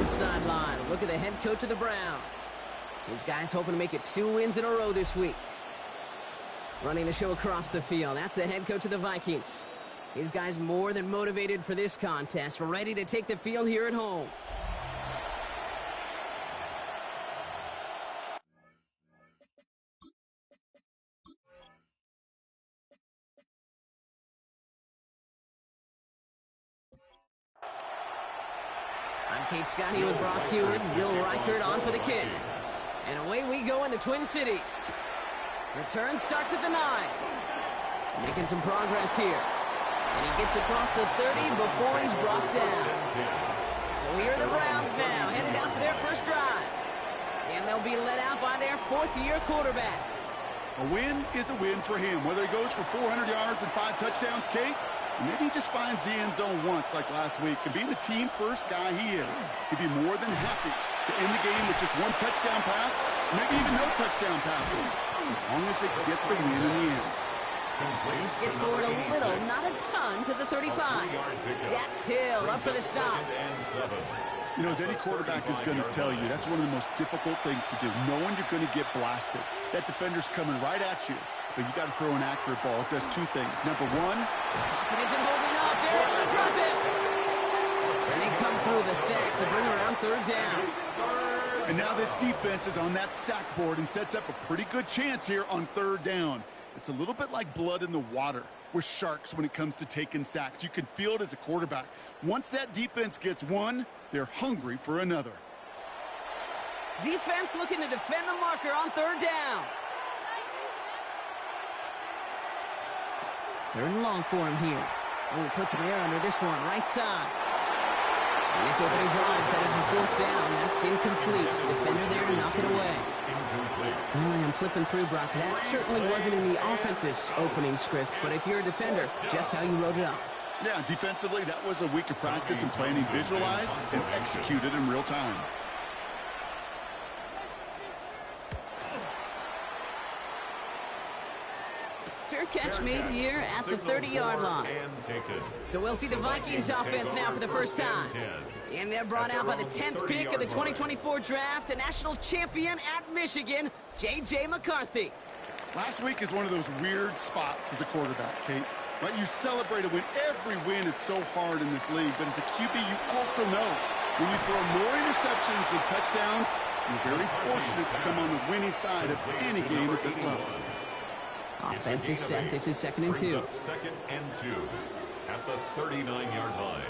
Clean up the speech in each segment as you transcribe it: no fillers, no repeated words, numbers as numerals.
Browns sideline. Look at the head coach of the Browns. These guys hoping to make it 2 wins in a row this week. Running the show across the field, that's the head coach of the Vikings. These guys more than motivated for this contest, ready to take the field here at home. I'm Kate Scotty with Brock Hewitt and Will Reichert on for the kick. And away we go in the Twin Cities. Return starts at the 9. Making some progress here. And he gets across the 30 before he's brought down. So here are the Browns now, headed out for their first drive. And they'll be led out by their 4th-year quarterback. A win is a win for him, whether he goes for 400 yards and 5 touchdowns, Kate, or maybe he just finds the end zone once like last week. And being the team-first guy he is, he'd be more than happy to end the game with just 1 touchdown pass, maybe even no touchdown passes, so long as they get the win in the end. This gets forward a little, not a ton, to the 35. Dax Hill up for the stop. You know, as any quarterback is going to tell you, that's one of the most difficult things to do, knowing you're going to get blasted. That defender's coming right at you, but you got to throw an accurate ball. It does 2 things. Number 1, pocket isn't holding up. They're able to drop it. And they come through the sack to bring around 3rd down. And now this defense is on that sack board and sets up a pretty good chance here on 3rd down. It's a little bit like blood in the water with sharks when it comes to taking sacks. You can feel it as a quarterback. Once that defense gets 1, they're hungry for another. Defense looking to defend the marker on 3rd down. 3rd and long for him here. Oh, he puts some air under this one, right side. And this opening drive set up for 4th down. That's incomplete. Defender there to knock it away. Well, I'm flipping through, Brock. That certainly wasn't in the offense's opening script, but if you're a defender, just how you wrote it up. Yeah, defensively, that was a week of practice and planning visualized and executed in real time. Fair catch made here at the 30-yard line. So we'll see the Vikings offense now for the first time. And they're brought out by the 10th pick of the 2024 draft, a national champion at Michigan, J.J. McCarthy. Last week is one of those weird spots as a quarterback, Kate. Right? You celebrate a win. Every win is so hard in this league, but as a QB, you also know when you throw more interceptions than touchdowns, you're very fortunate to come on the winning side of any game at this level. Offense is set. This is 2nd and 2. 2nd and 2 at the 39-yard line.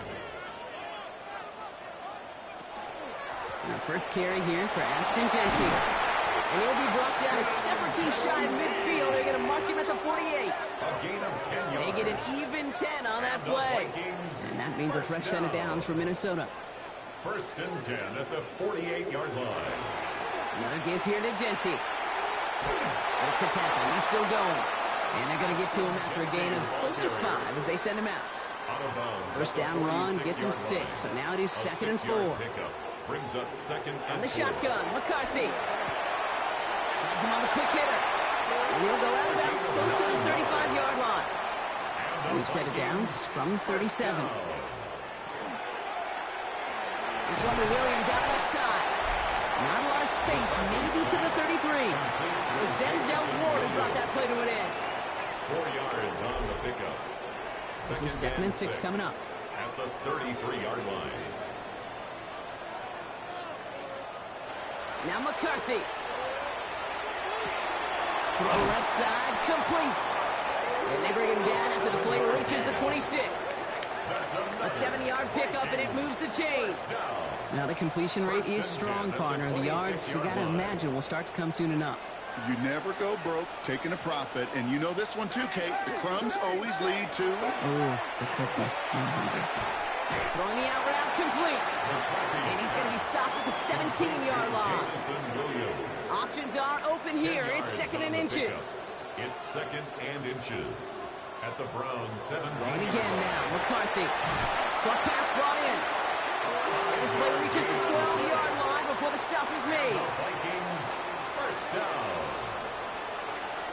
And the first carry here for Ashton Jensen. And he'll be brought down a step or 2 shy of midfield. They're going to mark him at the 48. A gain of 10 yards. They get an even 10 on that play. And that means a fresh set of downs for Minnesota. 1st and 10 at the 48-yard line. Another give here to Jensen. Makes a tackle. He's still going. And they're going to get to him after a gain of close to 5 as they send him out. First down run gets him 6. So now it is 2nd and 4. Brings up 2nd and On the shotgun, McCarthy. Has him on the quick hitter. And he'll go out of bounds close to the 35-yard line. We've set it downs from 37. This one to Williams out left side. Not a lot of space, maybe to the 33. It was Denzel Ward who brought that play to an end. 4 yards on the pickup. This is 2nd and 6 coming up. At the 33-yard line. Now McCarthy. Throw left side, complete. And they bring him down after the play reaches the 26. A 70-yard pickup, and it moves the chains. Now the completion rate is strong, partner. The yards, you got to imagine, will start to come soon enough. You never go broke taking a profit, and you know this one too, Kate. The crumbs always lead to... Oh, the cookie. 100. Throwing the out route complete. And he's going to be stopped at the 17-yard line. Options are open here. It's 2nd and inches. It's 2nd and inches. At the Browns 17. Going again now. McCarthy. Short pass brought in. And this play reaches the 12-yard line before the stop is made. Vikings first down.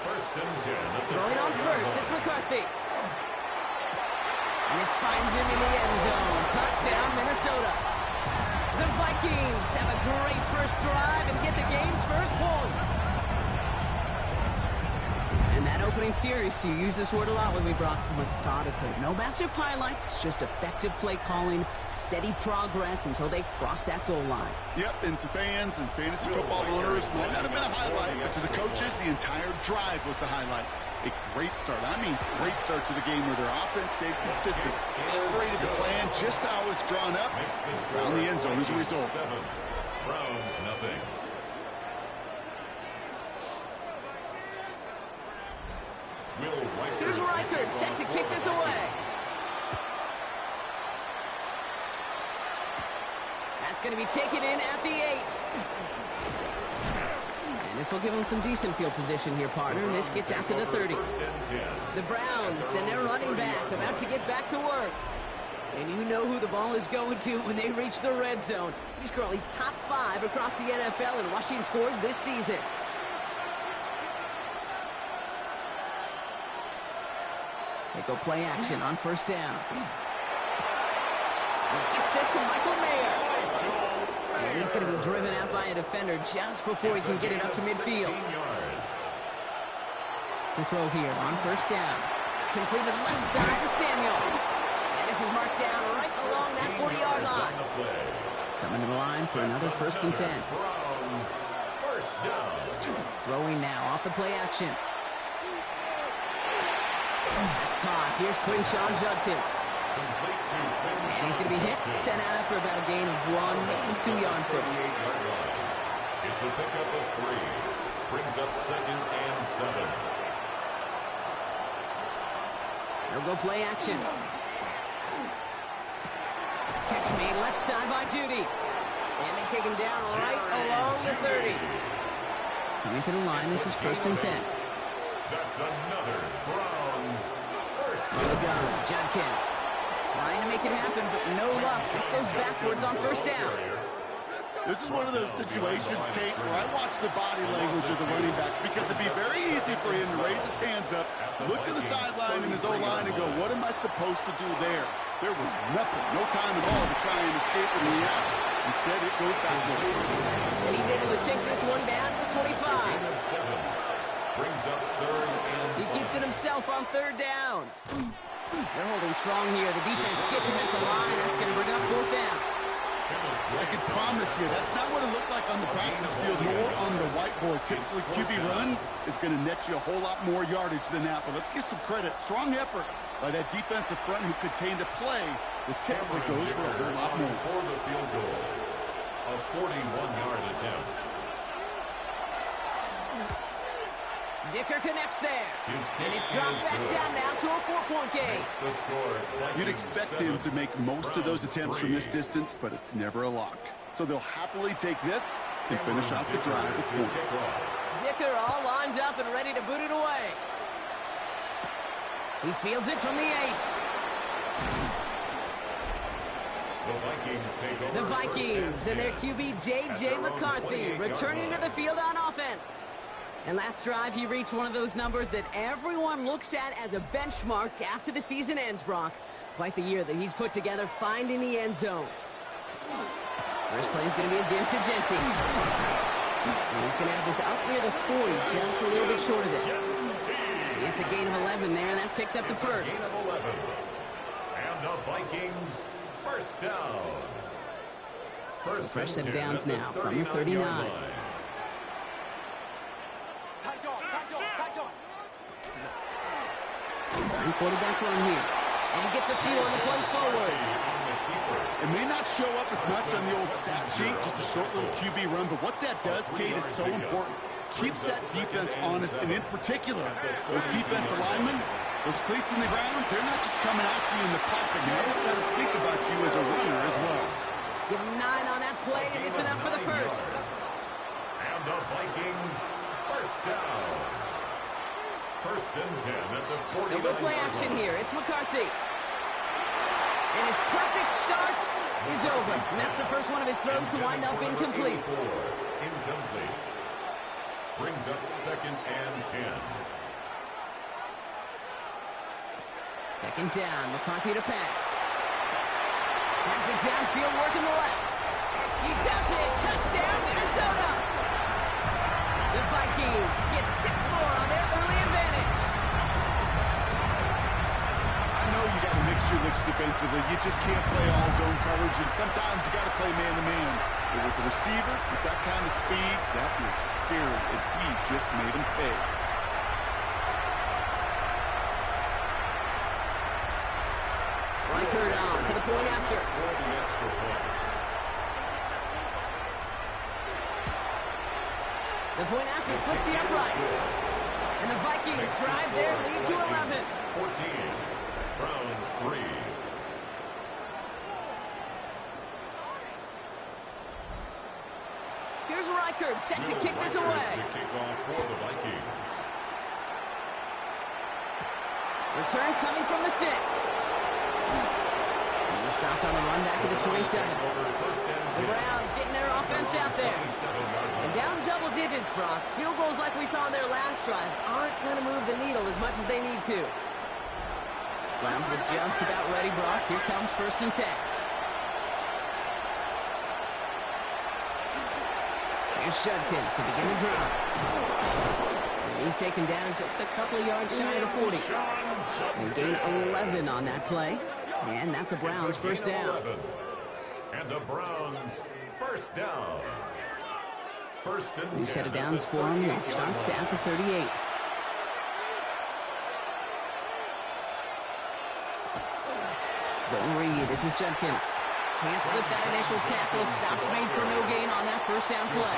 1st and 10. Throwing on first. It's McCarthy. And this finds him in the end zone. Touchdown, Minnesota. The Vikings have a great first drive and get the game's first points. And that opening series, you use this word a lot when we brought methodical. No massive highlights, just effective play calling, steady progress until they cross that goal line. Yep, and to fans and fantasy football owners, might not have been a highlight, but to the coaches, the entire drive was the highlight. A great start. I mean, great start to the game where their offense stayed consistent. Operated the plan just how it was drawn up. Found the end zone as a result. Browns nothing. Here's Reichert, set to kick this away. That's going to be taken in at the 8. And this will give them some decent field position here, partner. And this gets out to the 30. The Browns and their running back about to get back to work. And you know who the ball is going to when they reach the red zone. He's currently top 5 across the NFL in rushing scores this season. They go play action on first down. He gets this to Michael Mayer. And he's going to be driven out by a defender just before he can get it up to midfield. To throw here on first down. Completed left side to Samuel. And this is marked down right along that 40-yard line. Coming to the line for another 1st and 10. Throwing now off the play action. That's caught. Here's Quinshawn Judkins. And he's going to be hit, sent out after about a gain of 1, maybe 2 yards there. It's a pickup of 3. Brings up 2nd and 7. They'll go play action. Catch made left side by Judy. And they take him down right along the 30. Coming to the line, this is 1st and 10. That's another Browns first. On the gun, Judkins. Trying to make it happen, but no luck. This goes backwards on first down. This is one of those situations, Kate, where I watch the body language of the running back because it'd be very easy for him to raise his hands up, look to the sideline in his O-line and go, what am I supposed to do there? There was nothing, no time at all to try and escape from the out. Instead, it goes backwards. And he's able to take this one down to the 25. Brings up 3rd and He keeps it himself on 3rd down. They're holding strong here. The defense gets him at the line. That's going to bring up 4th down. I can promise you, that's not what it looked like on the practice field, nor on the whiteboard. Typically, QB run is going to net you a whole lot more yardage than that. But let's give some credit. Strong effort by that defensive front who contained a play that typically goes for a whole lot more. For the field goal, a 41-yard attempt. Dicker connects there. And it's dropped back down now to a 4-point game. You'd expect him to make most of those attempts from this distance, but it's never a lock. So they'll happily take this and finish off the drive with points. Dicker all lined up and ready to boot it away. He fields it from the 8. The Vikings and their QB J.J. McCarthy returning to the field on offense. And last drive, he reached one of those numbers that everyone looks at as a benchmark after the season ends, Brock. Quite the year that he's put together, finding the end zone. First play is going to be a give to Jensen. And he's going to have this up near the 40, just a little bit short of it. It's a gain of 11 there, and that picks up the first. And the Vikings first down. So fresh set of downs now from the 39. Starting quarterback run here. And he gets a few on the plays forward. It may not show up as much on the old stat sheet, just a short little QB run, but what that does, Kate, is so important. Keeps that defense honest, and in particular, those defensive linemen, those cleats in the ground, they're not just coming after you in the pocket. Now they've got to think about you as a runner as well. Give him 9 on that play, and it's enough for the first. And the Vikings first down. 1st and 10 at the 40. They'll go play action here. It's McCarthy. And his perfect start is over. And that's the first one of his throws to wind up incomplete. Incomplete. Brings up 2nd and 10. 2nd down. McCarthy to pass. Has it downfield, working the left. 6 more on their early advantage. I know you got to mix your licks defensively. You just can't play all zone coverage, and sometimes you got to play man-to-man. But with a receiver with that kind of speed, that is scary, and he just made him pay. Reichert on for the point after. For the extra point. The point after splits the uprights. And the Vikings drive their lead to 11. 14. Browns 3. Here's Reichert set to kick this away. To kick off for the Vikings. Return coming from the 6. He stopped on the run back at the 27. The Browns getting their offense out there. And down double digits, Brock. Field goals like we saw in their last drive aren't going to move the needle as much as they need to. Browns look just about ready, Brock. Here comes 1st and 10. Here's Judkins to begin the drive. And he's taken down just a couple of yards shy of the 40. They gain 11 on that play. And that's a Browns first down. And the Browns first down. First and 10. New set of downs for him. It starts at the 38. Zone read. This is Judkins. Can't slip that initial tackle. Stops made for no gain on that first down play.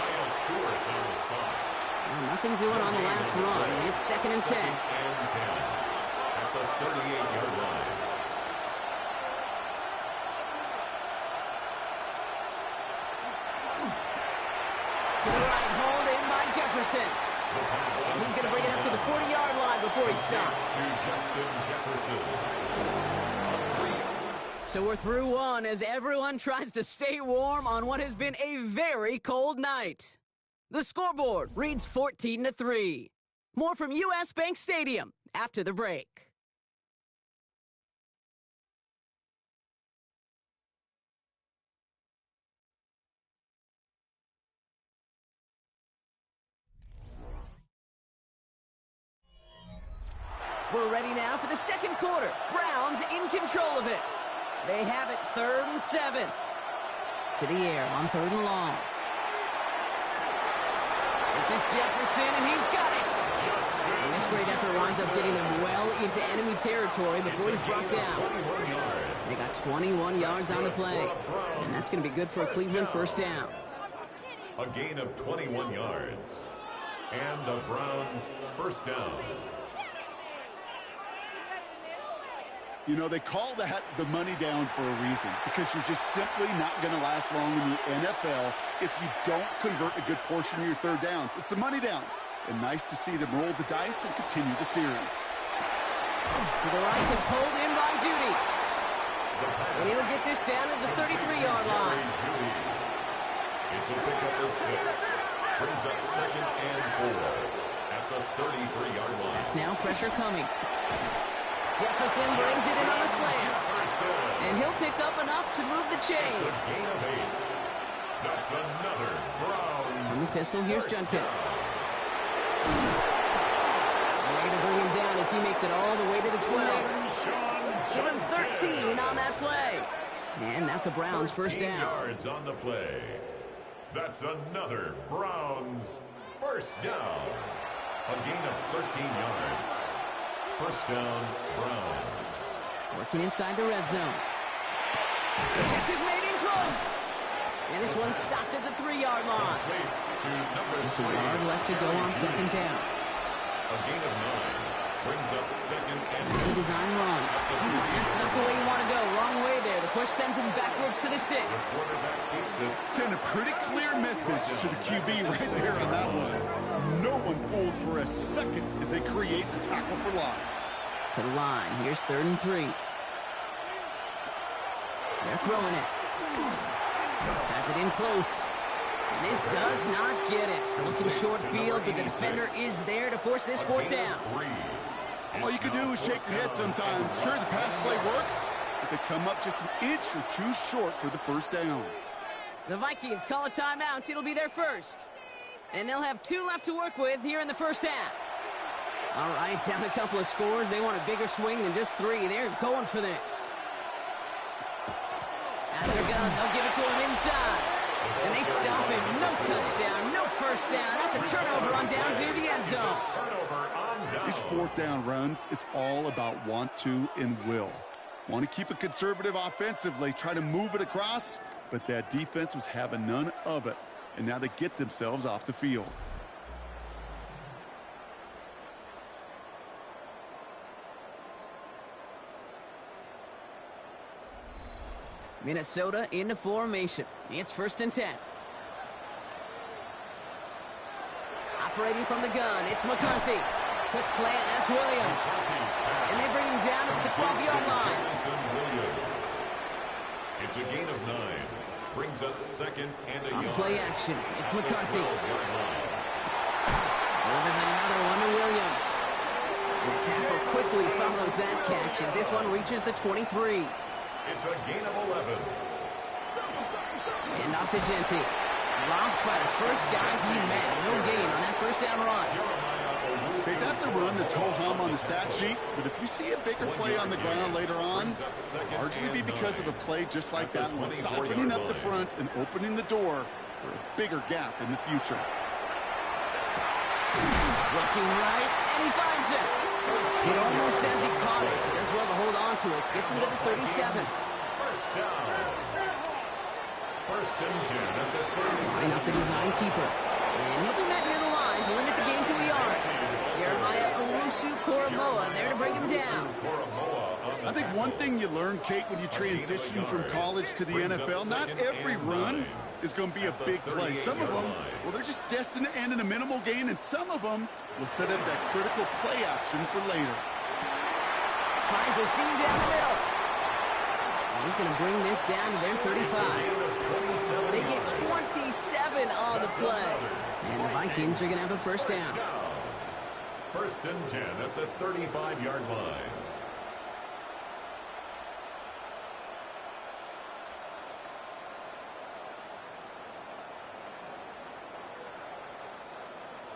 Well, nothing doing on the last run. It's 2nd and 10. At the 38-yard line. To the right, hauled in by Jefferson. And he's going to bring it up to the 40-yard line before he stops. To Justin Jefferson. So we're through one as everyone tries to stay warm on what has been a very cold night. The scoreboard reads 14-3. More from U.S. Bank Stadium after the break. We're ready now for the second quarter. Browns in control of it. They have it 3rd and 7. To the air on 3rd and long. This is Jefferson, and he's got it. And this great effort winds up getting them well into enemy territory before he's brought down. They got 21 yards on the play. And that's going to be good for a Cleveland first down. A gain of 21 yards. And the Browns first down. You know, they call that the money down for a reason, because you're just simply not going to last long in the NFL if you don't convert a good portion of your third downs. It's the money down. And nice to see them roll the dice and continue the series. To the right and pulled in by Judy. And he'll get this down at the 33-yard line. It's a pickup of 6. Brings up 2nd and 4 at the 33-yard line. Now pressure coming. Jefferson brings it in on the slant. And he'll pick up enough to move the chains. It's a gain of 8. That's another Browns. From the pistol, here's Judkins. They're going to bring him down as he makes it all the way to the 12. Give him 13 on that play. And that's a Browns first down. Yards on the play. That's another Browns first down. A gain of 13 yards. First down, Browns. Working inside the red zone. The catch is made in close. And this one stopped at the 3-yard line. Just a yard left to go on 2nd down. A gain of 9. Brings up 2nd and Easy design run. That's not the way you want to go. Wrong way there. The push sends him backwards to the 6. Send a pretty clear message to the QB right there on that one. No one fooled for a second as they create the tackle for loss. To the line. Here's 3rd and 3. They're throwing it. Has it in close. And this does not get it. Looking short field, but the defender is there to force this 4th down. All you can do is shake your head sometimes. Sure, the pass play works, but they come up just an inch or two short for the first down. The Vikings call a timeout. It'll be their first. And they'll have 2 left to work with here in the first half. All right, down a couple of scores. They want a bigger swing than just 3. They're going for this. Out of the gun, they'll give it to him inside. And they stop him. No touchdown, no first down. That's a turnover on downs near the end zone. These 4th down runs, it's all about want to and will. Want to keep it conservative offensively, try to move it across, but that defense was having none of it. And now they get themselves off the field. Minnesota into formation. It's 1st and 10. Operating from the gun, it's McCarthy. Quick slant, that's Williams. And they bring him down at the 12-yard line. It's a gain of 9. Brings up 2nd and a yard. Play action, it's McCarthy. There's another one to Williams. And the tackle quickly follows that catch as this one reaches the 23. It's a gain of 11. And off to Genty. Robbed by the first guy he met. No gain on that first down run. Okay, that's a run that's ho-hum on the stat sheet, but if you see a bigger play on the ground later on, largely be because of a play just like that one, softening up the front and opening the door for a bigger gap in the future. Looking right, and he finds it. It almost as he caught it. He does well to hold on to it. Gets him to the 37. First down. 1st and 10 at the 37. Line up the design keeper. And he'll be met near the line to limit the gain to a yard. Jeremiah Owusu-Koramoah there to bring him down. I think one thing you learn, Kate, when you transition from college to the NFL, not every run is going to be a big play. Some of them, well, they're just destined to end in a minimal gain, and some of them will set up that critical play action for later. Finds a seam down the middle. And he's going to bring this down to their 35. They get 27 on the play. And the Vikings are going to have a first down. 1st and 10 at the 35-yard line.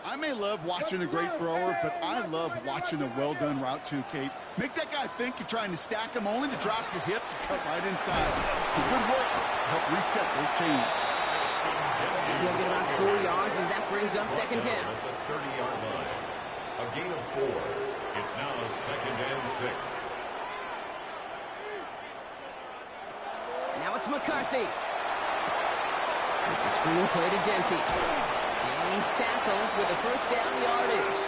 I may love watching a great thrower, but I love watching a well-done route too, Kate. Make that guy think you're trying to stack him only to drop your hips and cut right inside. Some good work to help reset those chains. He'll get about 4 yards as that brings up 2nd down. At the 30-yard line. A gain of 4. It's now 2nd and 6. Now it's McCarthy. It's a screen play to Genty. And he's tackled with a first down yardage.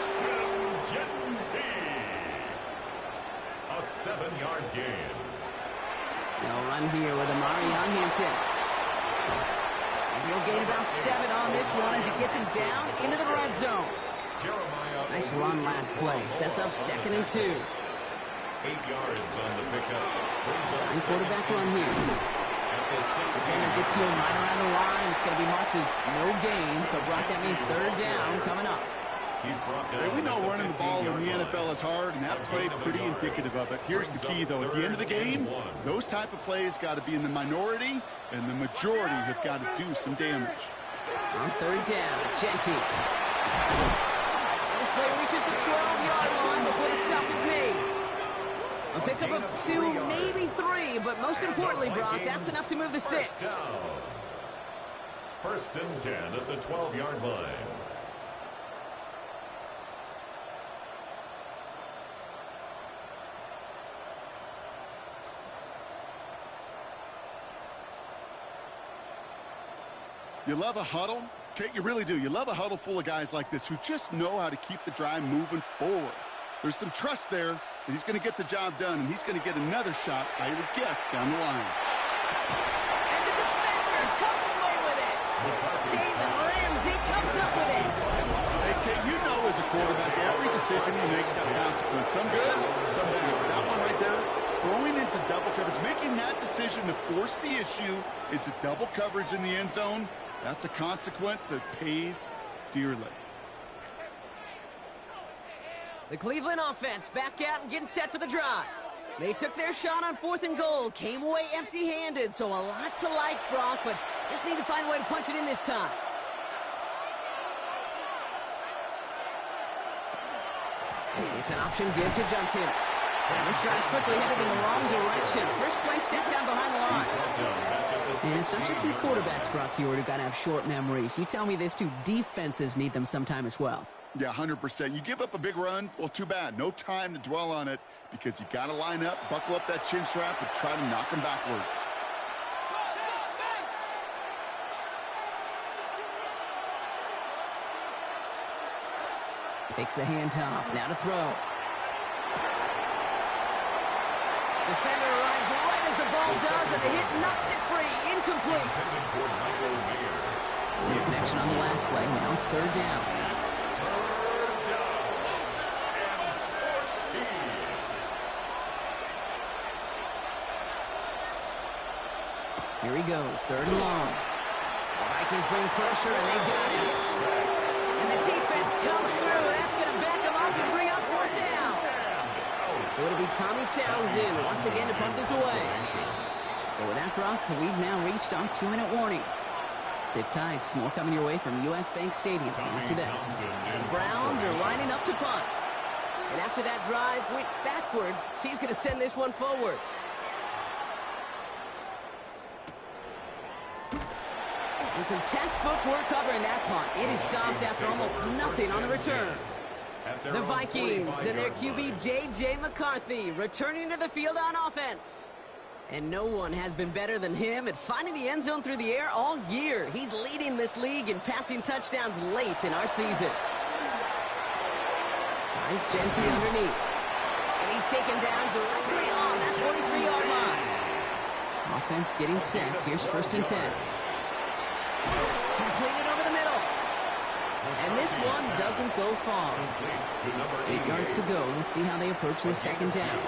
Genty. A 7-yard gain. They'll run here with Amari on Hampton. And he'll gain about 7 on this one as he gets him down into the red zone. Nice run last play. Sets up 2nd and 2. 8 yards on the pickup. Sign quarterback run here. Defender gets to him right around the line. It's going to be marked as no gain. So, Brock, that means 3rd down coming up. Hey, we know running the ball in the NFL is hard, and that play pretty indicative of it. Here's the key, though. At the end of the game, those type of plays got to be in the minority, and the majority have got to do some damage. On 3rd down, Genty. This play reaches the 12-yard line before the stop is made. A pickup of 2, maybe 3, but most importantly, Brock, that's enough to move the 6. 1st and 10 at the 12-yard line. You love a huddle? Kate, you really do. You love a huddle full of guys like this who just know how to keep the drive moving forward. There's some trust there that he's going to get the job done, and he's going to get another shot, I would guess, down the line. And the defender comes away with it. Jalen Ramsey comes up with it. Hey, Kate, you know as a quarterback, every decision he makes has a consequence. Some good, some bad. That one right there, throwing into double coverage, making that decision to force the issue into double coverage in the end zone, that's a consequence that pays dearly. The Cleveland offense back out and getting set for the drive. They took their shot on 4th and goal, came away empty-handed, so a lot to like, Brock, but just need to find a way to punch it in this time. It's an option give to Junkins. And this drive's quickly headed in the wrong direction. First play set down behind the line. And it's not just your quarterbacks, Brock Hewitt, who got to have short memories. You tell me this too, defenses need them sometime as well. Yeah, 100%. You give up a big run, well, too bad. No time to dwell on it because you got to line up, buckle up that chin strap, and try to knock them backwards. Takes the handoff. Now to throw. Defender arrives right as the ball does, and the hit knocks it free. Incomplete. New connection on the last play. Now it's third down. Here he goes, third and long. The Vikings bring pressure, and they got him. And the defense comes through. That's going to back him up and bring up fourth down. So it'll be Tommy Townsend once again to punt this away. So with that, Brock, we've now reached our 2-minute warning. Sit tight. More coming your way from U.S. Bank Stadium after this. The Browns are lining up to punt. And after that drive went backwards, he's going to send this one forward. And some textbook work covering that punt. It is stopped after almost nothing on the return. The Vikings and their QB J.J. McCarthy returning to the field on offense. And no one has been better than him at finding the end zone through the air all year. He's leading this league in passing touchdowns late in our season. Nice Genty underneath. And he's taken down directly on that 43-yard line. Offense getting set. Here's first and 10. Completed over the middle. And this one doesn't go far. 8 yards to go. Let's see how they approach this second down.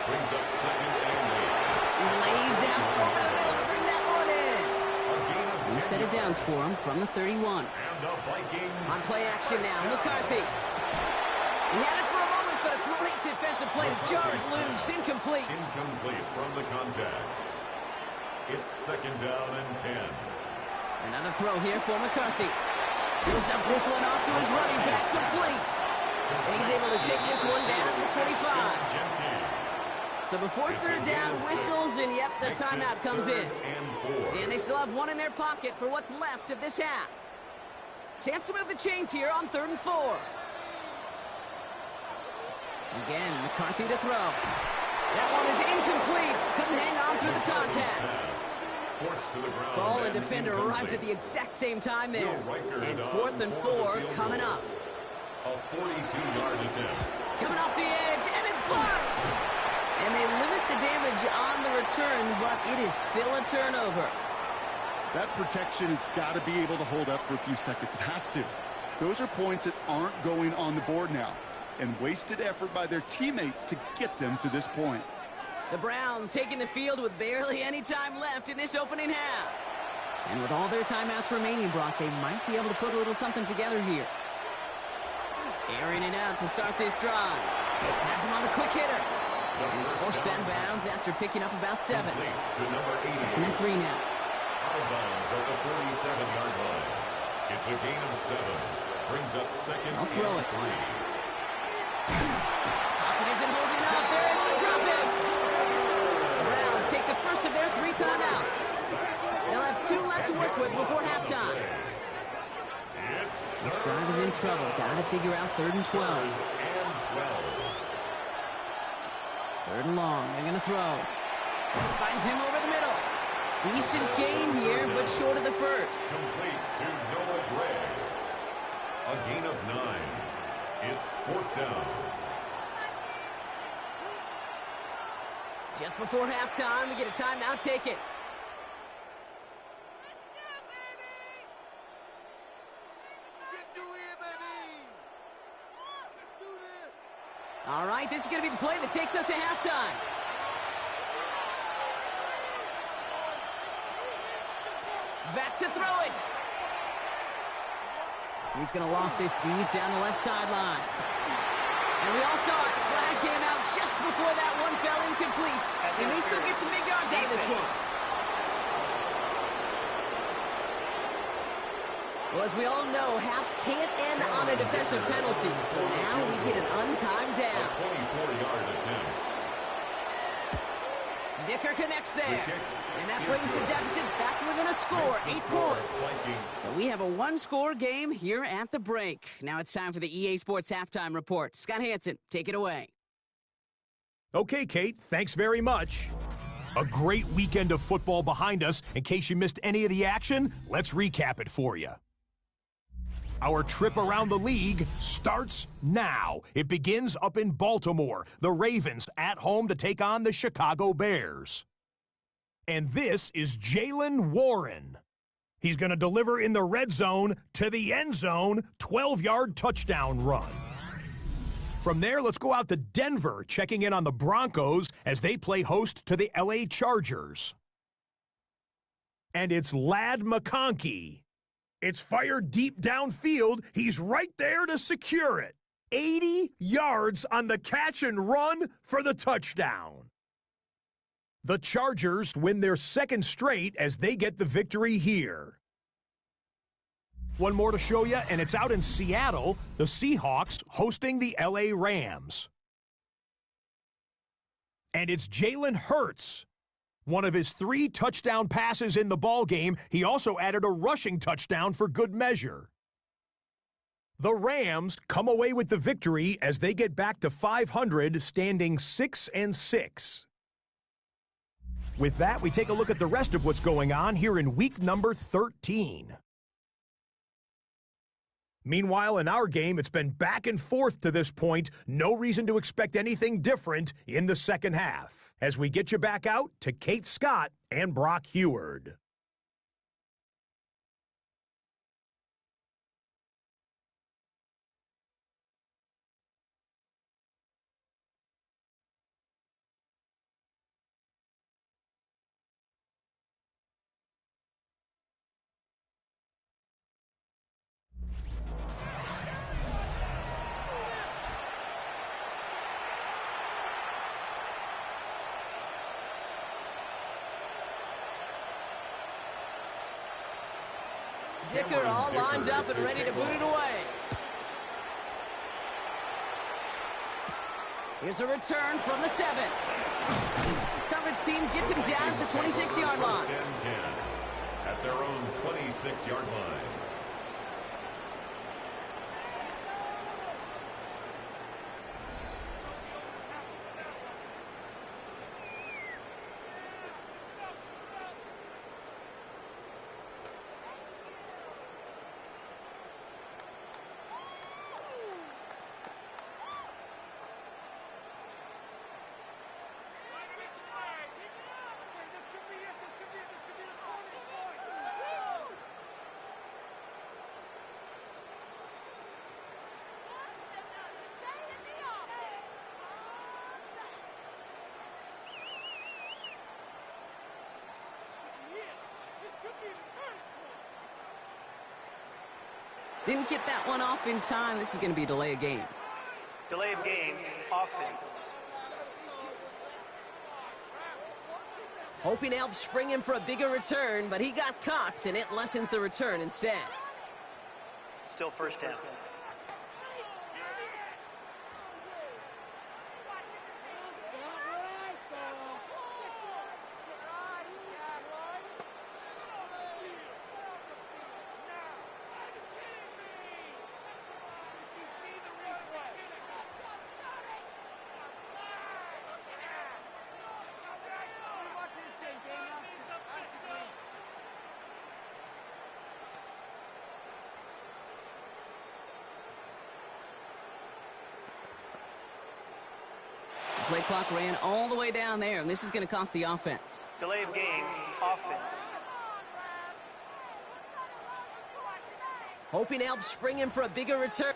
Brings up second and 8. He lays out over the middle to bring that one in. New set of downs for him from the 31. And the Vikings. On play action now, McCarthy. He had it for a moment, but a great defensive play to jar it loose. Incomplete. Incomplete from the contact. It's second down and 10. Another throw here for McCarthy. He'll dump this one off to his running back, complete. And he's able to take this one down to the 25. So before third down, whistles, and yep, the timeout comes in. And they still have one in their pocket for what's left of this half. Chance to move the chains here on 3rd and 4. Again, McCarthy to throw. That one is incomplete. Couldn't hang on through the contact. Ball and defender arrived at the exact same time there. And 4th and 4 coming up. A 42-yard attempt. Coming off the edge, and it's blocked. And they limit the damage on the return, but it is still a turnover. That protection has got to be able to hold up for a few seconds. It has to. Those are points that aren't going on the board now. And wasted effort by their teammates to get them to this point. The Browns taking the field with barely any time left in this opening half. And with all their timeouts remaining, Brock, they might be able to put a little something together here. Airing it out to start this drive. Has him on a quick hitter. And he's forced down bounds after picking up about 7. Second and 3 now. Out of bounds at the 47-yard line. It's a gain of 7. Brings up second and 3. Pocket isn't holding up. They're able to drop it. The Browns take the first of their 3 timeouts. They'll have 2 left to work with before halftime. This drive is in trouble. Got to figure out 3rd and 12. 3rd and long. They're going to throw. Finds him over the middle. Decent gain here, but short of the first. Complete to Noah Gray. A gain of 9. It's 4th down. Just before halftime, we get a timeout. Take it. All right, this is going to be the play that takes us to halftime. Back to throw it. He's going to loft this deep down the left sideline. And we all saw it. Flag came out just before that one fell incomplete. He may still get some big yards out of this one. Well, as we all know, halves can't end on a defensive penalty. So now we get an untimed down. A 24-yard attempt. Dicker connects there. And that brings the deficit back within a score, 8 points. So we have a one-score game here at the break. Now it's time for the EA Sports Halftime Report. Scott Hansen, take it away. Okay, Kate, thanks very much. A great weekend of football behind us. In case you missed any of the action, let's recap it for you. Our trip around the league starts now. It begins up in Baltimore. The Ravens at home to take on the Chicago Bears. And this is Jaylen Warren. He's going to deliver in the red zone to the end zone, 12-yard touchdown run. From there, let's go out to Denver, checking in on the Broncos as they play host to the LA Chargers. And it's Ladd McConkey. It's fired deep downfield. He's right there to secure it. 80 yards on the catch and run for the touchdown. The Chargers win their second straight as they get the victory here. One more to show you, and it's out in Seattle, the Seahawks hosting the LA Rams. And it's Jalen Hurts. One of his 3 touchdown passes in the ballgame. He also added a rushing touchdown for good measure. The Rams come away with the victory as they get back to 500, standing 6-6. With that, we take a look at the rest of what's going on here in week number 13. Meanwhile, in our game, it's been back and forth to this point. No reason to expect anything different in the second half. As we get you back out to Kate Scott and Brock Heward. Dicker all lined up and ready to boot it away. Here's a return from the 7. Coverage team gets him down at the 26-yard line. At their own 26-yard line. Didn't get that one off in time. This is going to be a delay of game. Delay of game, offense. Hoping to help spring him for a bigger return, but he got caught, and it lessens the return instead. Still first down. Play clock ran all the way down there, and this is going to cost the offense. Delay of game, offense. Hoping to help spring him for a bigger return.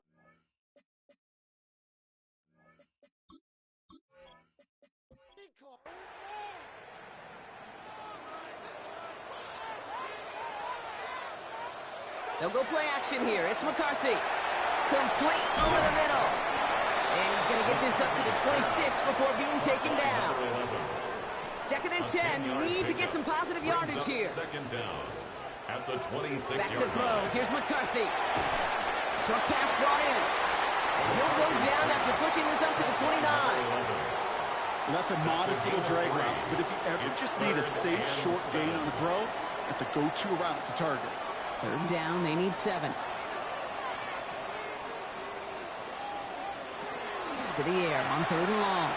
They'll go play action here. It's McCarthy. Complete over the middle. And he's going to get this up to the 26 before being taken down. 2nd and 10. Need to get some positive yardage here. Second down at the 26-yard Back to throw. line. Here's McCarthy. Short pass brought in. And he'll go down after pushing this up to the 29. Well, that's a modest little drag route, but if you ever just need a safe short gain on a throw, that's a go-to route to target. Third down, they need 7. To the air on 3rd and long.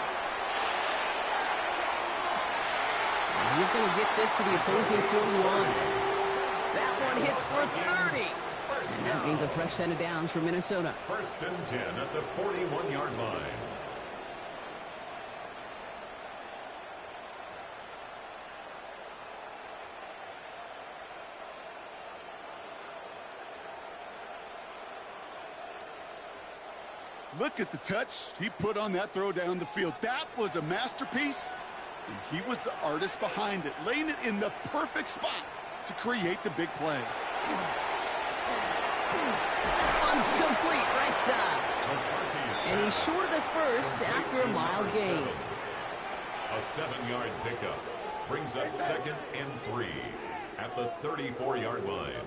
And he's going to get this to the opposing 41. That one hits for 30. And that means a fresh set of downs for Minnesota. 1st and 10 at the 41-yard line. Look at the touch he put on that throw down the field. That was a masterpiece, and he was the artist behind it, laying it in the perfect spot to create the big play. That one's complete right side. And he's short of the first after a mild gain. A 7-yard pickup brings up 2nd and 3 at the 34-yard line.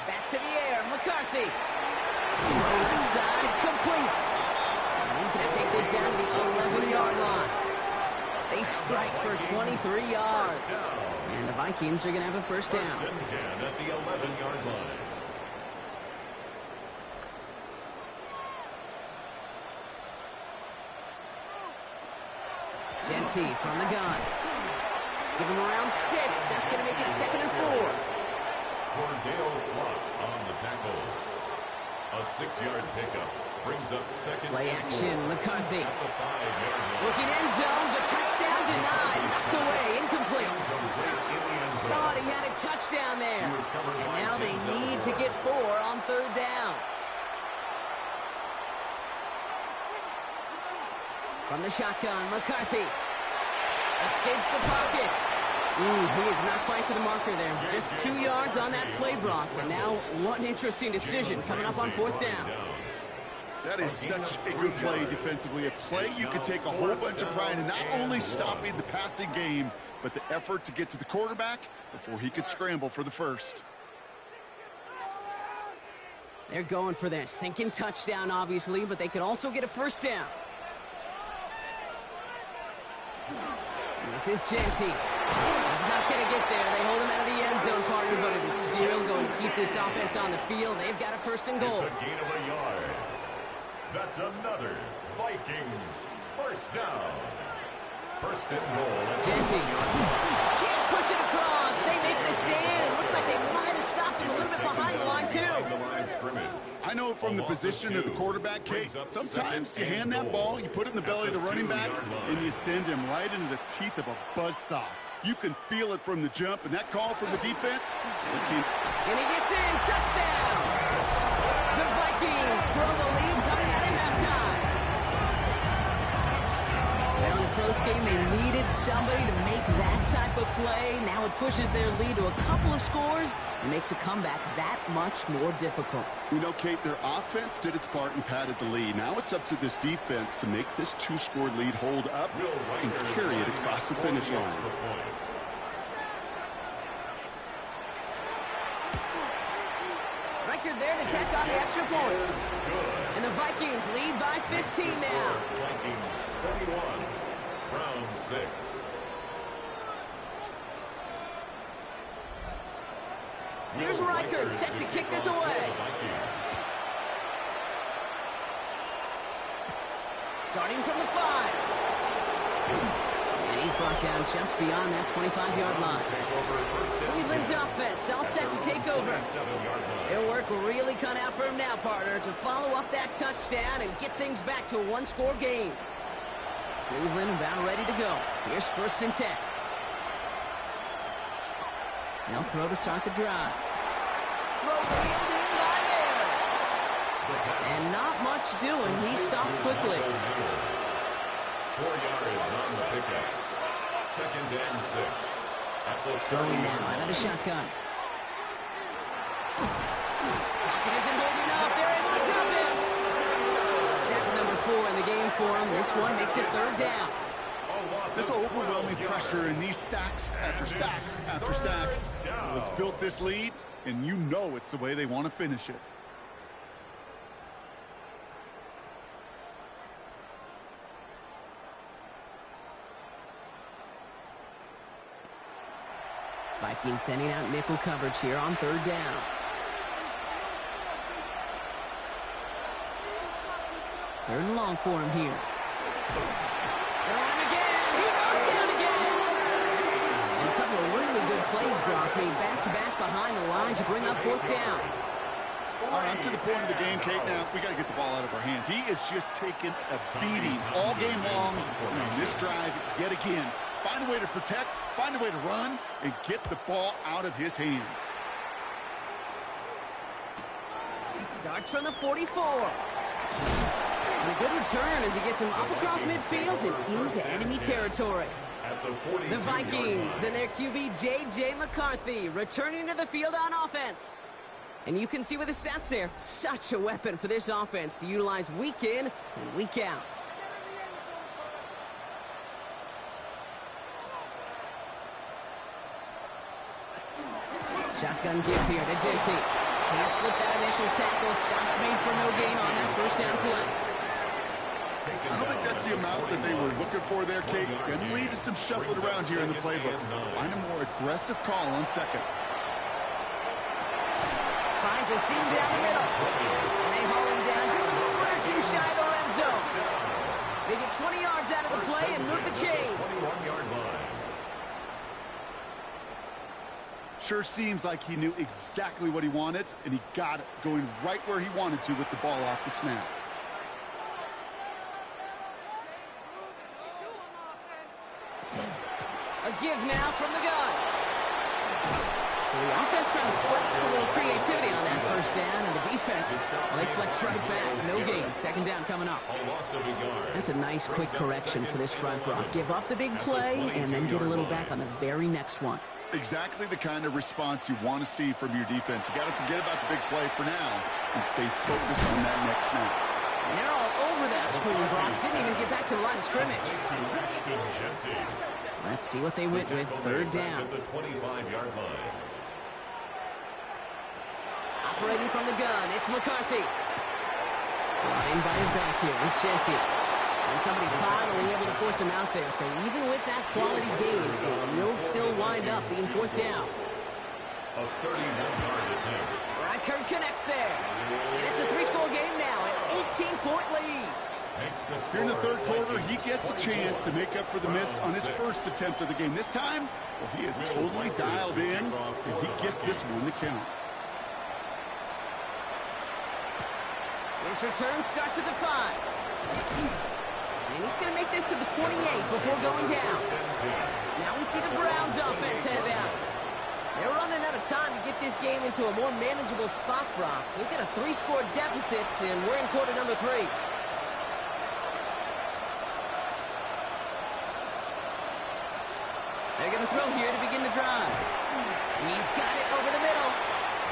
Back to the air, McCarthy. Left side, complete. And he's going to take this down to the 11-yard line. They strike for 23 yards. And the Vikings are going to have a first down. 1st and 10 at the 11-yard line. Genty from the gun. Give him around 6. That's going to make it 2nd and 4. Cordell Flott on the tackle. A 6-yard pickup brings up 2nd Play and 4 action, McCarthy. at the 5-yard line. Looking end zone, but touchdown denied. Knocked away, incomplete. Complete in the end zone. Thought he had a touchdown there. He was covered And by now they Denzel need to Ward. get 4 on 3rd down. From the shotgun, McCarthy escapes the pocket. He is not quite to the marker there. Just 2 yards on that play, Brock. And now one interesting decision coming up on 4th down. That is such a good play defensively. A play you could take a whole bunch of pride in not only stopping the passing game, but the effort to get to the quarterback before he could scramble for the first. They're going for this. Thinking touchdown, obviously, but they could also get a first down. This is Genty. He's not going to get there. They hold him out of the end zone, partner, but it is still going to keep this offense on the field. They've got a 1st and goal. It's a gain of a yard. That's another Vikings 1st down. 1st and goal. Genty can't push it across. They make the stand. It looks like they might have stopped him a little bit behind the line, too. I know from the position of the quarterback, Kate, sometimes you hand that ball, you put it in the belly of the running back, and you send him right into the teeth of a buzzsaw. You can feel it from the jump, and that call from the defense, And he gets in. Touchdown. The Vikings grow the lead coming out of halftime. Now in the close game, they needed somebody to make that type of play. Now it pushes their lead to a couple of scores and makes a comeback that much more difficult. You know, Kate, their offense did its part and padded the lead. Now it's up to this defense to make this 2-score lead hold up and carry it across the finish line. Record there to tack on the extra point. And the Vikings lead by 15 now. Vikings 31, round 6. Here's Reichert set to kick this away. Starting from the 5. And he's brought down just beyond that 25-yard line. Cleveland's offense all set to take over. Their work really cut out for him now, partner, to follow up that touchdown and get things back to a 1-score game. Cleveland about ready to go. Here's 1st and 10. They'll throw to start the drive. Throw reeled in by Mayer. And not much doing. He stopped quickly. 4 yards on the pickup. 2nd and 6. At the Throwing now out of the shotgun. Pocket isn't holding up. They're able to tap him. Sack number 4 in the game for him. This one makes it 3rd down. A loss This overwhelming pressure and these sacks after sacks after sacks. Well, it's built this lead, and you know it's the way they want to finish it. Vikings sending out nickel coverage here on third down. Third and long for him here. They're on him again. He goes down again. And a couple of really good plays, Brock, made back-to-back behind the line to bring up fourth down. All right, I'm to the point of the game, Kate. Now, we got to get the ball out of our hands. He is just taking a beating all game long. And on this drive, yet again, find a way to protect, find a way to run, and get the ball out of his hands. Starts from the 44. And a good return as he gets him up across midfield and into enemy territory. The Vikings and their QB J.J. McCarthy returning to the field on offense. And you can see with the stats there, such a weapon for this offense to utilize week in and week out. Shotgun give here to Jensen. Can't slip that initial tackle. Stops made for no gain on that first down play. I don't think that's the amount that they were looking for there, Kate. Going to lead to some shuffling around here in the playbook. Find a more aggressive call on second. Finds a seam down the middle. And they haul him down just a foot or two shy of the red zone. They get 20 yards out of the play and move the chains. Sure seems like he knew exactly what he wanted, and he got it going right where he wanted to with the ball off the snap. A give now from the gun. So the offense trying to flex a little creativity on that first down, and the defense, well, they flex right back. No gain. Second down coming up. That's a nice quick correction for this front row. Give up the big play and then get a little back on the very next one. Exactly the kind of response you want to see from your defense. You got to forget about the big play for now and stay focused on that next snap. And they're all over that screen, Brock. Didn't even get back to the line of scrimmage. Let's see what they went with. Third down. The 25-yard line. Operating from the gun, it's McCarthy. Lying by his back here, it's Jensen. And somebody finally able to force him out there. So even with that quality gain, it will still wind up being fourth down. A 31-yard attempt. Reichert connects there. And it's a three-score game now, an 18-point lead. Here in the third quarter, he gets a chance to make up for the miss on his first attempt of the game. This time, well, he is totally dialed in, and he gets this one to count. His return starts at the 5. And he's going to make this to the 28 before going down. Now we see the Browns offense head out. They're running out of time to get this game into a more manageable spot, Brock. We've got a 3-score deficit, and we're in quarter number 3. They're going to throw here to begin the drive. He's got it over the middle.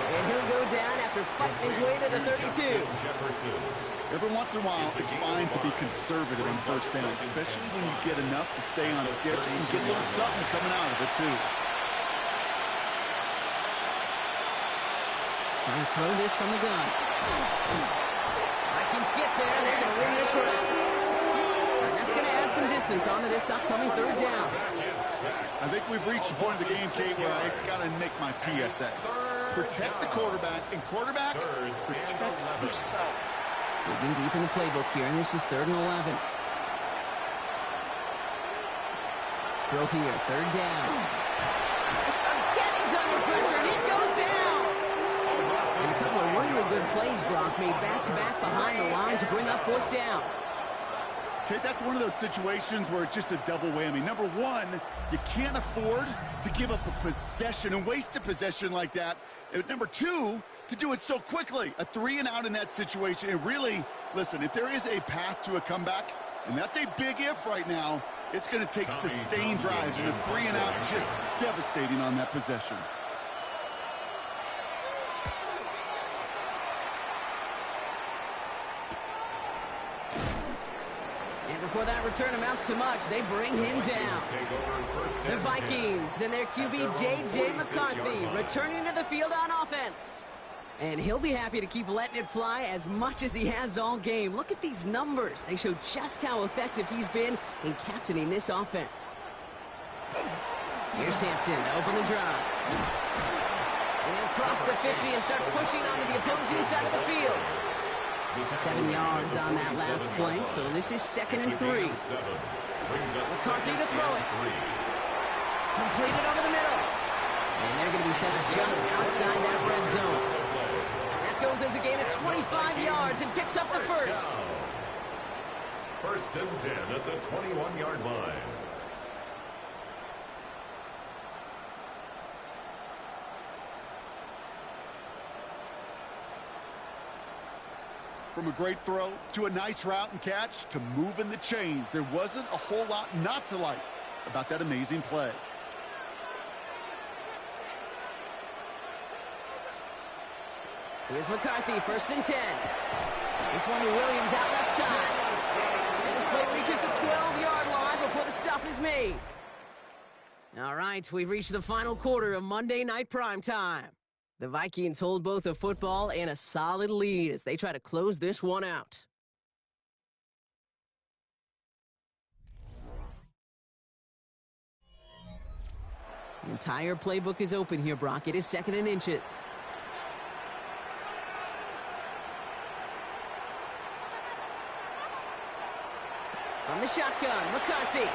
And he'll go down after fighting his way to the 32. Every once in a while, it's fine to be conservative on first down, especially when you get enough to stay on schedule and get a little something coming out of it, too. Trying to throw this from the gun. Vikings get there. They're going to win this round. And that's going to add some distance onto this upcoming third down. I think we've reached the point of the game, Kate, where I got to make my PSA. Protect the quarterback, and quarterback, protect yourself. Digging deep in the playbook here, and this is 3rd and 11. Throw here, 3rd down. Again, he's under pressure, and he goes down. And a couple of really good plays, Brock, made back-to-back behind the line to bring up 4th down. Okay, that's one of those situations where it's just a double whammy. Number one, you can't afford to give up a possession and waste a possession like that. And number two, to do it so quickly. A 3-and-out in that situation. And really, listen, if there is a path to a comeback, and that's a big if right now, it's going to take sustained drives. And a 3-and-out just devastating on that possession. before that return amounts to much. They bring him down. The Vikings and their QB, J.J. McCarthy, returning to the field on offense. And he'll be happy to keep letting it fly as much as he has all game. Look at these numbers. They show just how effective he's been in captaining this offense. Here's Hampton to open the drive. And cross the 50 and start pushing onto the opposing side of the field. 7 yards on that last play, so this is 2nd and 3. McCarthy to throw it. Completed over the middle. And they're going to be set up just outside that red zone. That goes as a gain of 25 yards and picks up the first. 1st and 10 at the 21-yard line. From a great throw to a nice route and catch to moving the chains, there wasn't a whole lot not to like about that amazing play. Here's McCarthy, 1st and 10. This one to Williams out left side. And this play reaches the 12-yard line before the stop is made. All right, we've reached the final quarter of Monday Night Primetime. The Vikings hold both a football and a solid lead as they try to close this one out. The entire playbook is open here, Brock. It is 2nd and inches. From the shotgun, McCarthy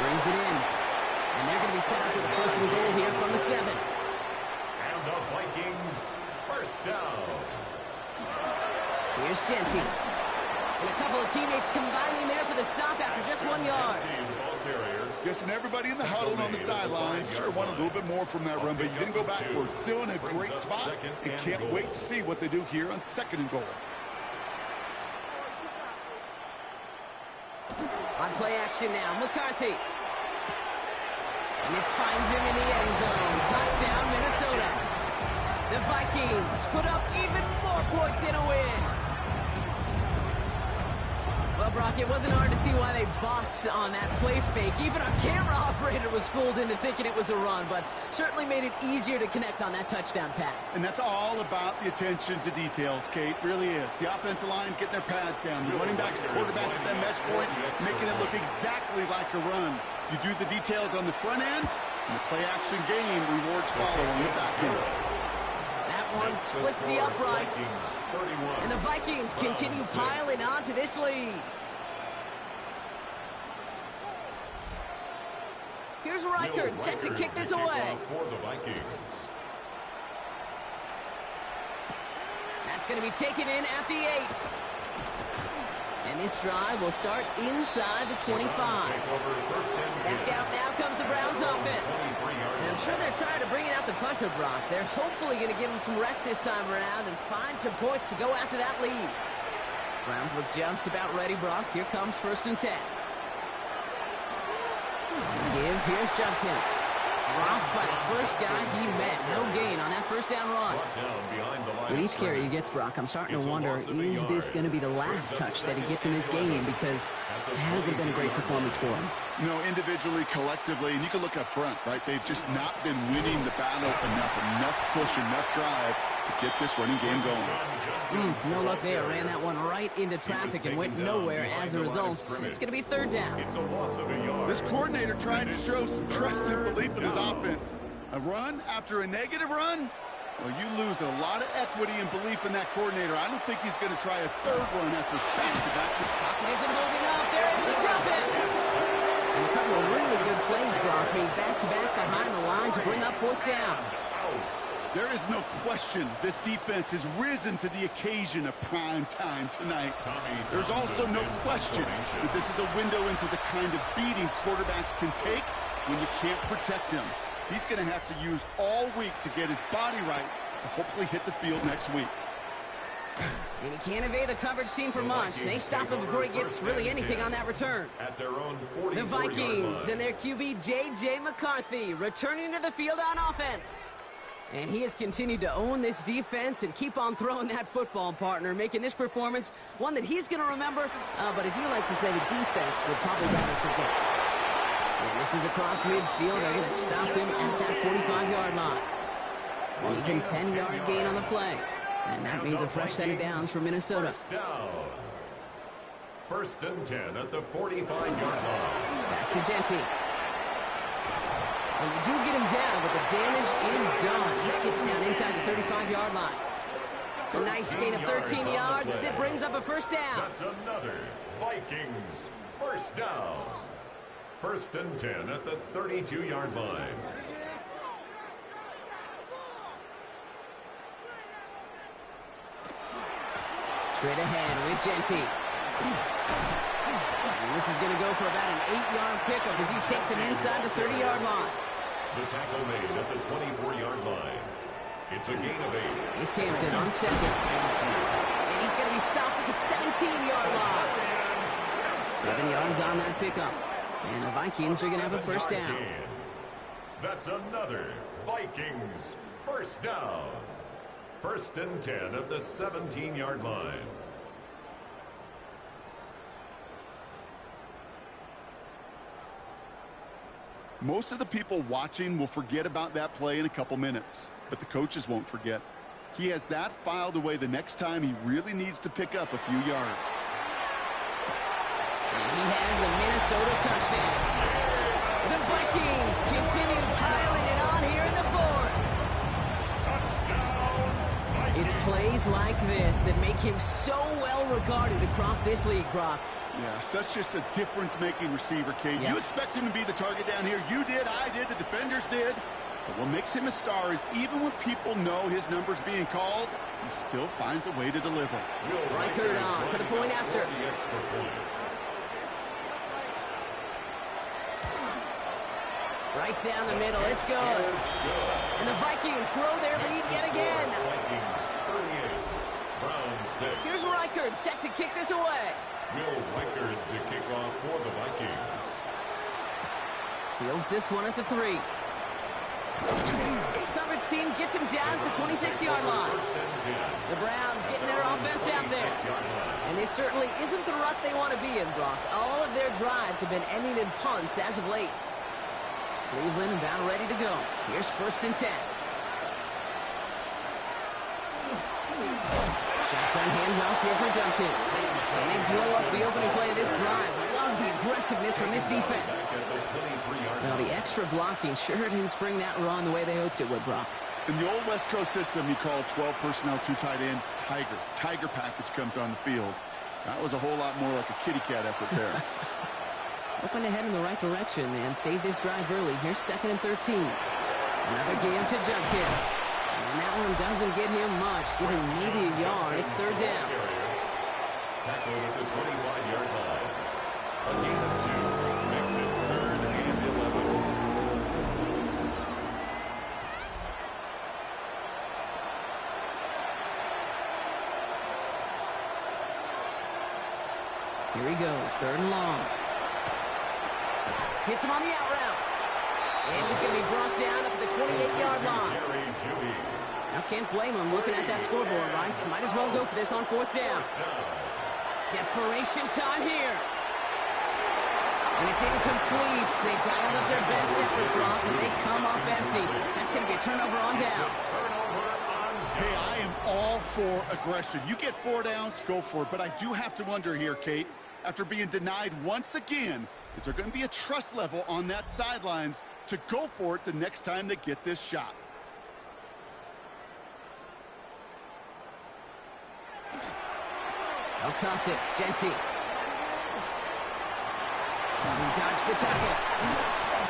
brings it in. And they're going to be set up with a 1st and goal here from the 7. And the Vikings, 1st down. Here's Genty. And a couple of teammates combining there for the stop after just 1 yard. Guessing everybody in the huddle and on the sidelines sure want a little bit more from that run, but you didn't go backwards. Still in a great spot and can't wait to see what they do here on 2nd and goal. On play action now, McCarthy. And this finds him in the end zone. Touchdown, Minnesota. The Vikings put up even more points in a win. Well, Brock, it wasn't hard to see why they botched on that play fake. Even our camera operator was fooled into thinking it was a run, but certainly made it easier to connect on that touchdown pass. And that's all about the attention to details, Kate. Really is. The offensive line getting their pads down. The running back and quarterback at that mesh point, making it look exactly like a run. You do the details on the front end, and the play-action game rewards follow on the back end. That one splits the uprights. And the Vikings continue piling on to this lead. Here's Reichert set to kick this away. For the Vikings. That's going to be taken in at the 8. And this drive will start inside the 25. Back out now comes the Browns offense. And I'm sure they're tired of bringing out the punter, Brock. They're hopefully going to give him some rest this time around and find some points to go after that lead. Browns look just about ready, Brock. Here comes 1st and 10. Give, here's Judkins. Dropped by the first guy he met. No gain on that 1st down run. With each carry he gets, Brock, I'm starting to wonder, is this going to be the last touch that he gets in this game? Because it hasn't been a great performance for him. You know, individually, collectively, and you can look up front, right? They've just not been winning the battle enough push, enough drive to get this running game going. No luck there. Ran that one right into traffic and went nowhere as a result. It's going to be 3rd down. It's a loss of a yard. This coordinator trying to show some trust and belief in his offense. A run after a negative run? Well, you lose a lot of equity and belief in that coordinator. I don't think he's going to try a 3rd run after back-to-back. Pocket isn't holding up. They're able to drop it. And a couple of really good plays, Brock, made back-to-back behind the line to bring up 4th down. There is no question this defense has risen to the occasion of prime time tonight. There's also no question that this is a window into the kind of beating quarterbacks can take when you can't protect him. He's going to have to use all week to get his body right to hopefully hit the field next week. And he can't evade the coverage team for much. They stop him before he gets really anything on that return. At their own The Vikings and their QB, J.J. McCarthy, returning to the field on offense. And he has continued to own this defense and keep on throwing that football, partner, making this performance one that he's going to remember, but as you like to say, the defense would probably rather forget. And this is across midfield. They're going to stop him at that 45-yard line. An even 10-yard gain on the play. And that means a fresh set of downs for Minnesota. First down. First and 10 at the 45-yard line. Back to Genty. And they do get him down, but the damage is done. This gets down inside the 35-yard line. A nice gain of 13 yards as it brings up a first down. That's another Vikings first down. First and 10 at the 32-yard line. Straight ahead with Genty. And this is going to go for about an 8-yard pickup as he takes him inside the 30-yard line. The tackle made at the 24-yard line. It's a gain of 8. It's Hampton on second. And he's going to be stopped at the 17-yard line. 7 yards on that pickup. And the Vikings are going to have a first down. That's another Vikings first down. First and 10 at the 17-yard line. Most of the people watching will forget about that play in a couple minutes, but the coaches won't forget. He has that filed away the next time he really needs to pick up a few yards. And he has the Minnesota touchdown. The Vikings continue piling it on here in the fourth. Touchdown. It's plays like this that make him so well regarded across this league, Brock. Yeah, such just a difference-making receiver, Kate. Yeah. You expect him to be the target down here. You did, I did, the defenders did. But what makes him a star is even when people know his number's being called, he still finds a way to deliver. Reichard on for the point after. Right down the middle, it's good. And the Vikings grow their lead yet again. Vikings 38, round 6. Here's Reichard set to kick this away. Will Reichard to kick off for the Vikings. Fields this one at the 3. Coverage team gets him down at the 26-yard line. First and 10. The Browns getting their offense out there. And this certainly isn't the rut they want to be in, Brock. All of their drives have been ending in punts as of late. Cleveland about ready to go. Here's first and 10. Shotgun handoff here for Dunkins. And they blow up the opening play of this drive. Love the aggressiveness from this defense. Now the extra blocking sure didn't spring that run the way they hoped it would, Brock. In the old West Coast system, you call 12 personnel, 2 tight ends, Tiger. Tiger package comes on the field. That was a whole lot more like a kitty cat effort there. Hoping to head in the right direction and save this drive early. Here's second and 13. Another game to Dunkins. And that one doesn't get him much, giving maybe a yard. It's third down. Tackled at the 25-yard line. A gain of 2 makes it third and 11. Here he goes, third and long. Hits him on the out route. And he's going to be brought down up at the 28-yard line. Now, can't blame him looking at that scoreboard, right? Might as well go for this on fourth down. Desperation time here. And it's incomplete. They dialed up their best effort, Brock, and they come up empty. That's going to be a turnover on downs. Hey, I am all for aggression. You get 4 downs, go for it. But I do have to wonder here, Kate, after being denied once again, is there going to be a trust level on that sidelines to go for it the next time they get this shot? They'll toss it. Genty. He dodged the tackle.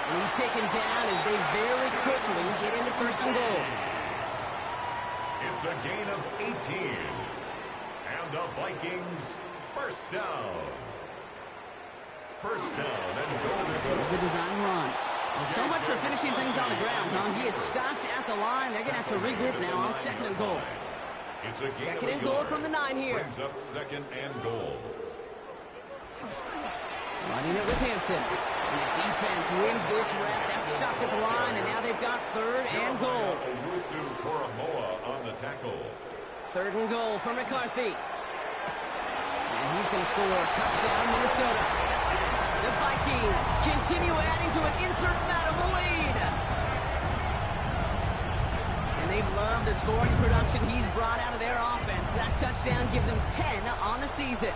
And he's taken down as they very quickly get into first and goal. It's a gain of 18. And the Vikings first down. First down and goal. There's a design run. So much for finishing things on the ground, huh? He is stopped at the line. They're going to have to regroup now on second and goal. It's a Second and goal from the 9 here. Brings up second and goal. Running it with Hampton. And the defense wins this rep. That's stopped at the line, and now they've got 3rd and goal. On the tackle. 3rd and goal for McCarthy. And he's going to score a touchdown, Minnesota. The Vikings continue adding to an insurmountable lead. And they love the scoring production he's brought out of their offense. That touchdown gives him 10 on the season.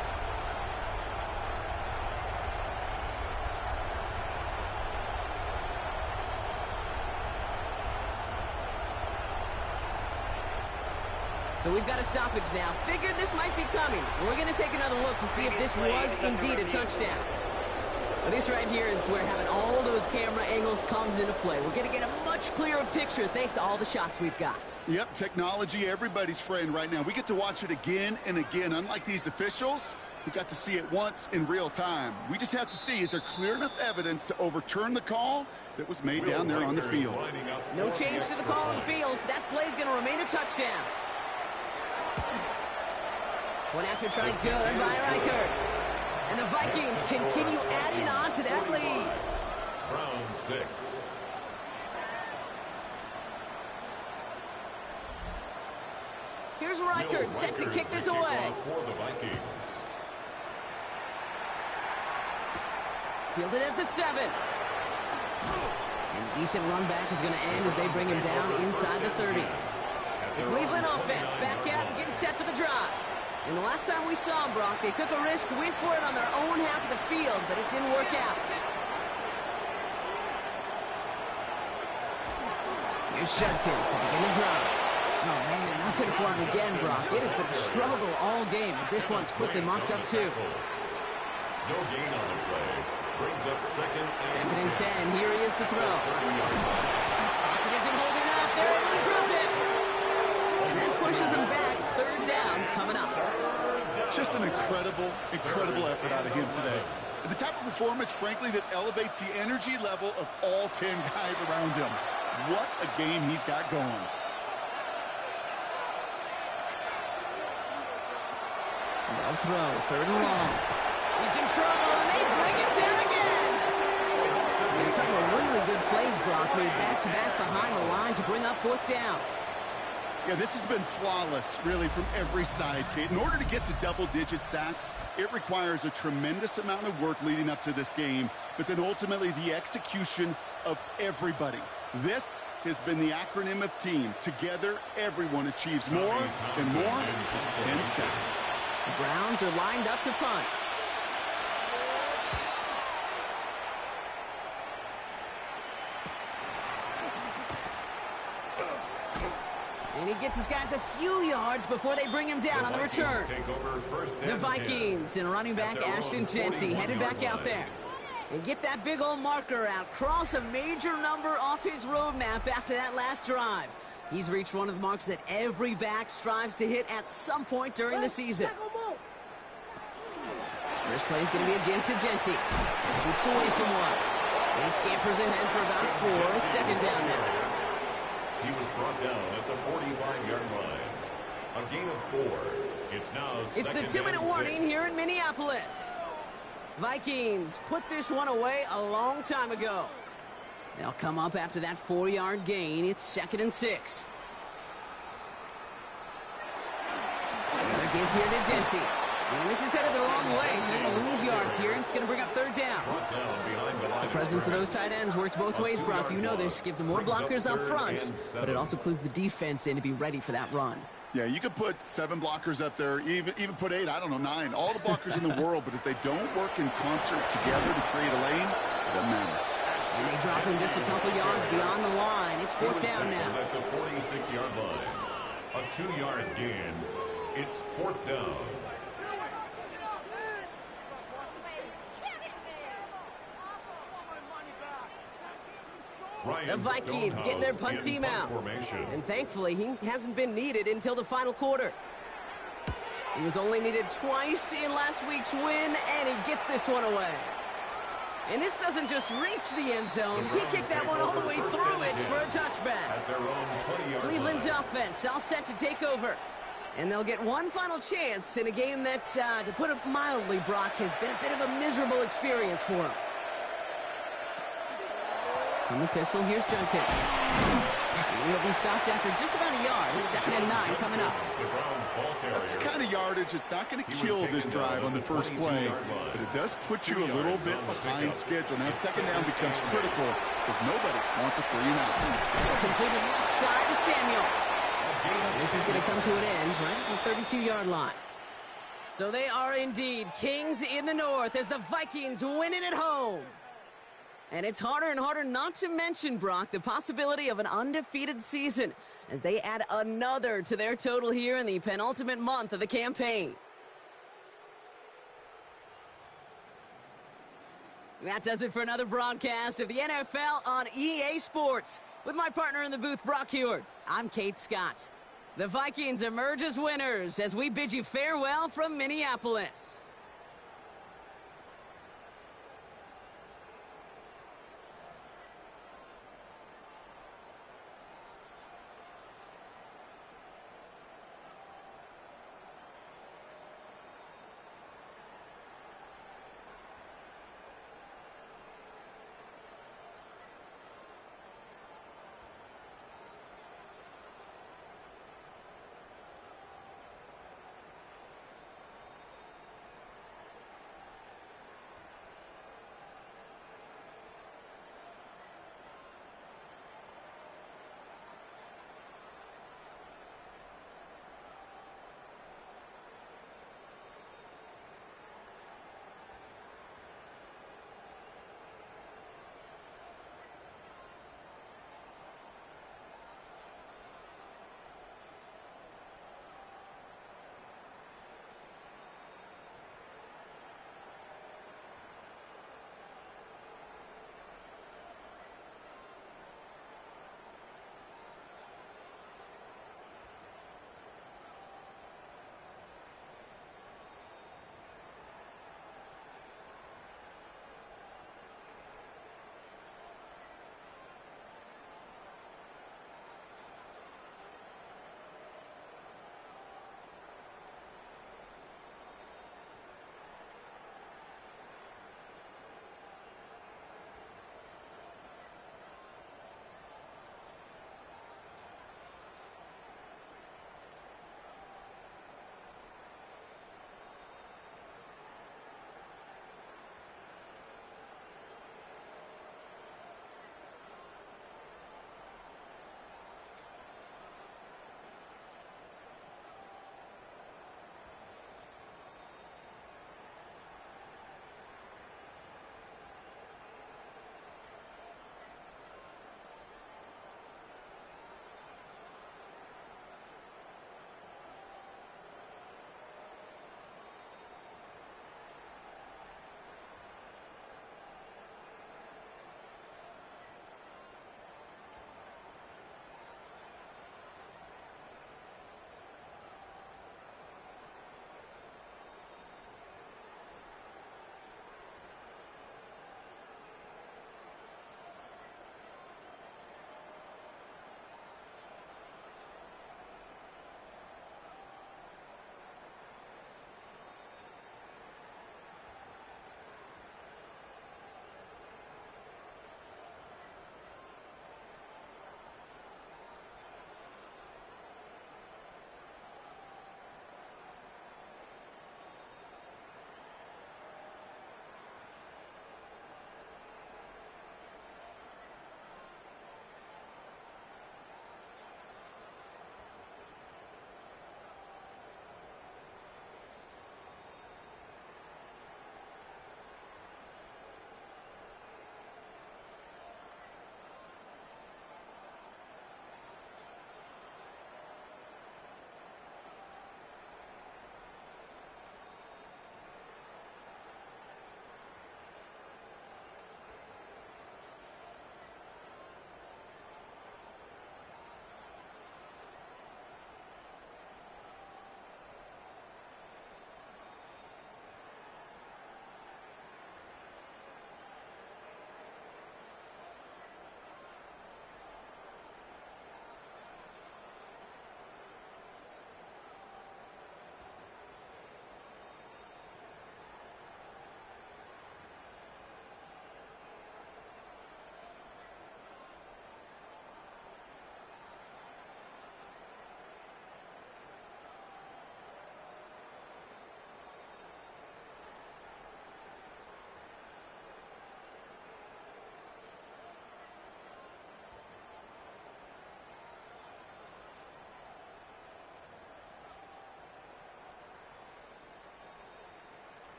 So we've got a stoppage now. Figured this might be coming. We're going to take another look to see if this was indeed a touchdown. But this right here is where having all those camera angles comes into play. We're going to get a much clearer picture thanks to all the shots we've got. Yep, technology, everybody's friend right now. We get to watch it again and again. Unlike these officials, who got to see it once in real time. We just have to see, is there clear enough evidence to overturn the call that was made down there on the field? No change to the call on the field. So that play is going to remain a touchdown. One after try good by Reichert. And the Vikings continue adding on to that lead. Round 6. Here's Reichert set to kick this away. For the Vikings. Fielded at the 7. And decent run back is going to end as they bring him down inside the 30. The Cleveland offense back out and getting set for the drive. And the last time we saw them, Brock, they took a risk, went for it on their own half of the field, but it didn't work out. Here's Judkins to begin the drive. Oh, man, nothing for him again, Brock. It has been a struggle all game as this one's quickly mocked up, too. No gain on the play. Brings up second and 10. Here he is to throw. Pocket isn't holding up. They're able to drop it. And that pushes him back. 3rd down coming up. Just an incredible effort out of him today. The type of performance, frankly, that elevates the energy level of all 10 guys around him. What a game he's got going. No throw. 3rd and long. He's in trouble, and they bring him down again. And a couple of really good plays, Brock, made back-to-back behind the line to bring up 4th down. Yeah, this has been flawless, really, from every side, Kate. In order to get to double-digit sacks, it requires a tremendous amount of work leading up to this game, but then ultimately the execution of everybody. This has been the acronym of team. Together, everyone achieves more, and more is 10 sacks. The Browns are lined up to punt. And he gets his guys a few yards before they bring him down on the return. The Vikings and running back Ashton Jeanty headed back out there. And get that big old marker out. Cross a major number off his roadmap after that last drive. He's reached one of the marks that every back strives to hit at some point during the season. First play is going to be again to Jeanty. Shoots away from one. He scampers ahead for about 4. 2nd down now. He was brought down at the 45-yard line. A gain of 4. It's now It's the 2-minute warning here in Minneapolis. Vikings put this one away a long time ago. They'll come up after that 4-yard gain. It's 2nd and 6. Another give here to Jeanty. And this is headed the wrong way. They're going to lose yards here. It's going to bring up 3rd down. The presence of those tight ends works both ways, Brock. You know this gives them more blockers up front, but it also clues the defense in to be ready for that run. Yeah, you could put 7 blockers up there, even put 8, I don't know, 9. All the blockers in the world, but if they don't work in concert together to create a lane, it doesn't matter. And they drop him just a couple yards beyond the line. It's 4th down now. At the 46-yard line. A 2-yard gain. It's 4th down. The Vikings getting their punt team out. And thankfully, he hasn't been needed until the final quarter. He was only needed twice in last week's win, and he gets this one away. And this doesn't just reach the end zone. He kicked that one all the way through it for a touchback. Cleveland's offense all set to take over. And they'll get one final chance in a game that, to put it mildly, Brock, has been a bit of a miserable experience for them. From the pistol, here's Junkins. He'll be stopped after just about a yard. 2nd and 9 coming up. That's the kind of yardage it's not going to kill this drive on the first play, but it does put you a little bit behind schedule. Now 2nd down becomes critical because nobody wants a 3-and-out. Completed left side to Samuel. This is going to come to an end right at the 32-yard line. So they are indeed kings in the north as the Vikings win it at home. And it's harder and harder not to mention, Brock, the possibility of an undefeated season as they add another to their total here in the penultimate month of the campaign. That does it for another broadcast of the NFL on EA Sports. With my partner in the booth, Brock Heward, I'm Kate Scott. The Vikings emerge as winners as we bid you farewell from Minneapolis.